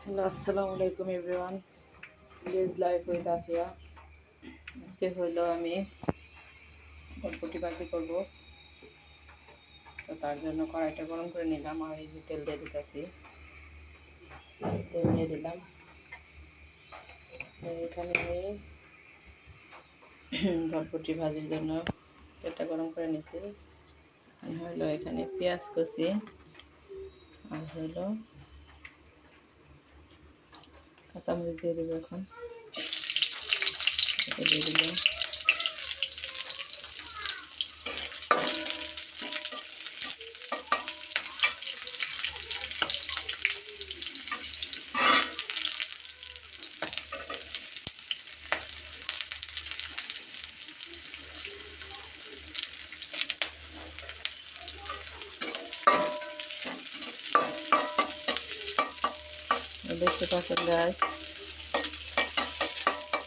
Hello, আসসালামু আলাইকুম everyone. Village life with Afia. আজকে হইলো আমি বটবটি ভাজি করব। তো তার জন্য কড়াইটা গরম করে নিলাম আর এই যে তেল দিয়ে দিতেছি। তেল দিয়ে দিলাম। তো এখানে আমি বটবটি ভাজির জন্য তেলটা গরম করে নিছি। হইলো এখানে পেঁয়াজ কুচি আর হইলো কাঁচামরিচ দিয়ে দেবো। এখন দিয়ে দিলাম। দেখতে পাচ্ছেন গাছ।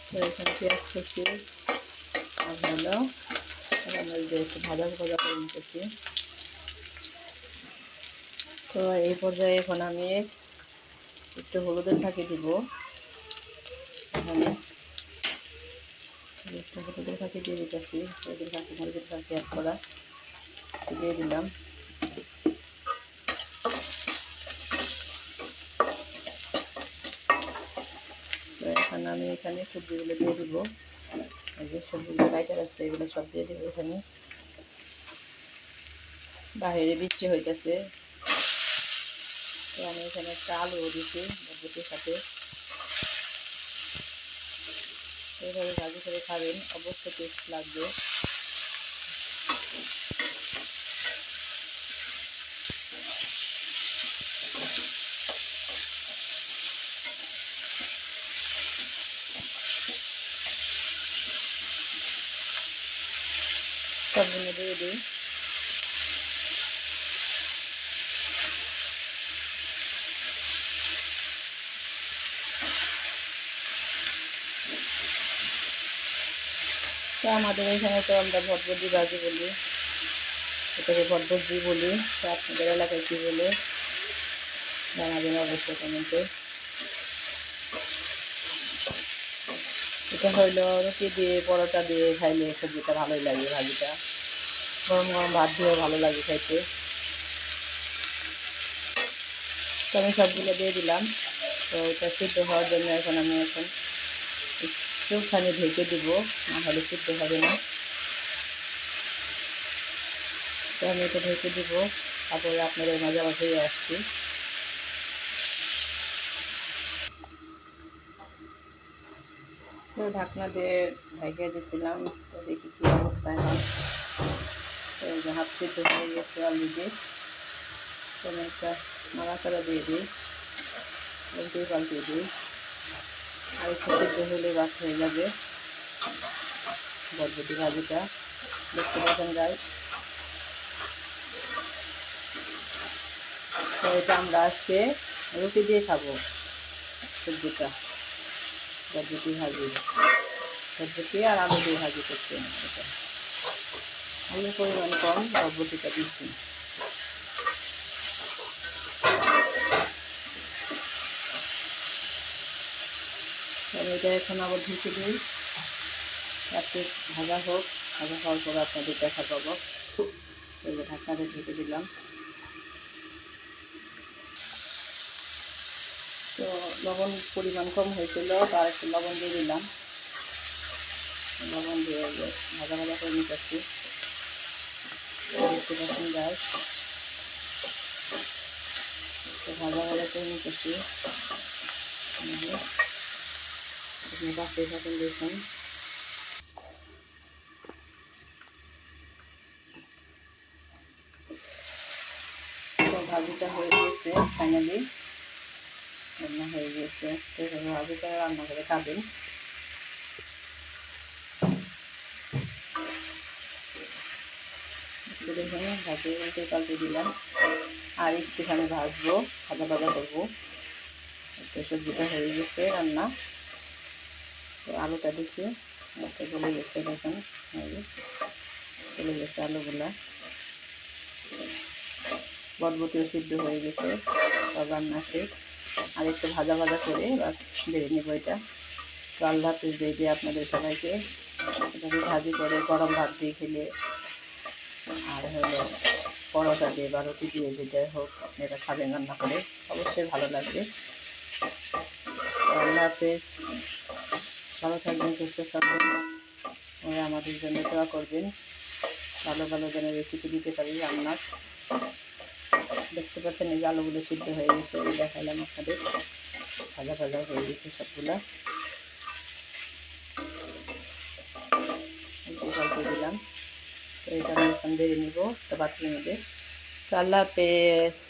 তো এখানে পেঁয়াজ কুচি আর হলো কাঁচামরিচ দিয়ে একটু ভাজা ভাজা করে নিতেছি। তো এই পর্যায়ে এখন আমি একটু হলুদের ফাঁকি দিব। এখানে একটু হলুদের ফাঁকি দিয়ে দিতেছি। হলুদের ফাঁকি মরিচের ফাঁকি অ্যাড করা দিয়ে দিলাম। তো এখন আমি এখানে সবজিগুলো দিয়ে দিব। এই যে সবজিগুলো কাটা আছে এগুলো সব দিয়ে দিব। এখানে বাইরে বৃষ্টি হইতেছে। তো আমি এখানে একটা আলুও দিচ্ছি বরবটির সাথে। এইভাবে ভাজি করে খাবেন, অবশ্যই টেস্ট লাগবে। সবগুলো দিয়ে দিই। তো আমাদের এখানে তো আমরা ভটভটি ভাজি বলি, এটাকে ভটভটি বলি। তো আপনাদের এলাকায় কী বলে জানাবেন অবশ্যই কমেন্টে। এটা হইলো রুটি দিয়ে পরোটা দিয়ে খাইলে সবজিটা ভালোই লাগে। ভাজিটা গরম গরম ভাত দিয়েও ভালো লাগে খাইতে। তো আমি সবগুলো দিয়ে দিলাম। তো এটা সিদ্ধ হওয়ার জন্য এখন আমি একটুখানি ঢেকে দিব, নাহলে সিদ্ধ হবে না। তো আমি এটা ঢেকে দিব, তারপরে আপনাদের মাঝে আবার ফিরে আসছি। তো ঢাকনা দিয়ে ঢেকে দিয়েছিলাম। তো দেখি কী অবস্থায় হয়। তো এই যে হাফ সিদ্ধ হয়ে গেছে অলরেডি। তো আমি একটা নাড়াচাড়া দিয়ে দিই, উল্টে পাল্টে দিই। আর একটু সিদ্ধ হলে বাদ হয়ে যাবে বরবটি ভাজিটা। দেখতে পাচ্ছেন গাইস। তো এটা আমরা আজকে রুটি দিয়ে খাবো। সবজিটা বরবটি ভাজি, বরবটি আর আলু দিয়ে ভাজি করছি। এটা আলুর পরিমাণ কম, বরবটিটা দিচ্ছি। আমি এটা এখন আবার ঢেকে দিই, যাতে ভাজা হোক। ভাজা হওয়ার পর আপনাদের দেখা পাবো। এই যে ঢাকনাটা ঢেকে দিলাম। তো লবণ পরিমাণ কম হয়েছিল, তার একটু লবণ দিয়ে দিলাম। লবণ দিয়ে ভাজা ভাজা করে নিতেছি। দেখতে পাচ্ছেন গাছ। তো ভাজা ভাজা করে নিতেছি। আপনি পাশে থাকেন, দেখুন। তো ভাজিটা হয়ে গেছে, ফাইনালি রান্না হয়ে গেছে। তো এইভাবে ভাজিটা রান্না করে খাবেন। দেখুন ভাজি উল্টে পাল্টে দিলাম। আর একটুখানি ভাজবো, ভাজা ভাজা করবো। তো সবজিটা হয়ে গেছে রান্না। তো আলুটা দিচ্ছি, আলুটা গলে গেছে। দেখুন চলে গেছে আলুগুলা। বরবটিও সিদ্ধ হয়ে গেছে, সব রান্না শেষ। আর একটু ভাজা ভাজা করে এবার বেড়ে নেবো এটা। তো আল্লাহ হাফেজ দিয়ে আপনাদের সবাইকে। এটাকে ভাজি করে গরম ভাত দিয়ে খেলে আর হলো পরোটা দিয়ে বা রুটি দিয়ে যেটাই হোক এটা খাবেন রান্না করে, অবশ্যই ভালো লাগবে। তো আল্লাহ হাফেজ, ভালো থাকবেন, সুস্থ থাকবেন, ওরা আমাদের জন্য দোয়া করবেন, ভালো ভালো যেন রেসিপি দিতে পারি রান্নার। দেখতে পাচ্ছেন এই যে আলুগুলো সিদ্ধ হয়ে গেছে, দেখালাম আপনাদের, ভাজা ভাজা হয়ে গেছে সবগুলা। গল্প দিলাম, তো এটা আমি এখন বেড়ে নিব একটা পাত্রের মধ্যে। তো আল্লাহ হাফেজ।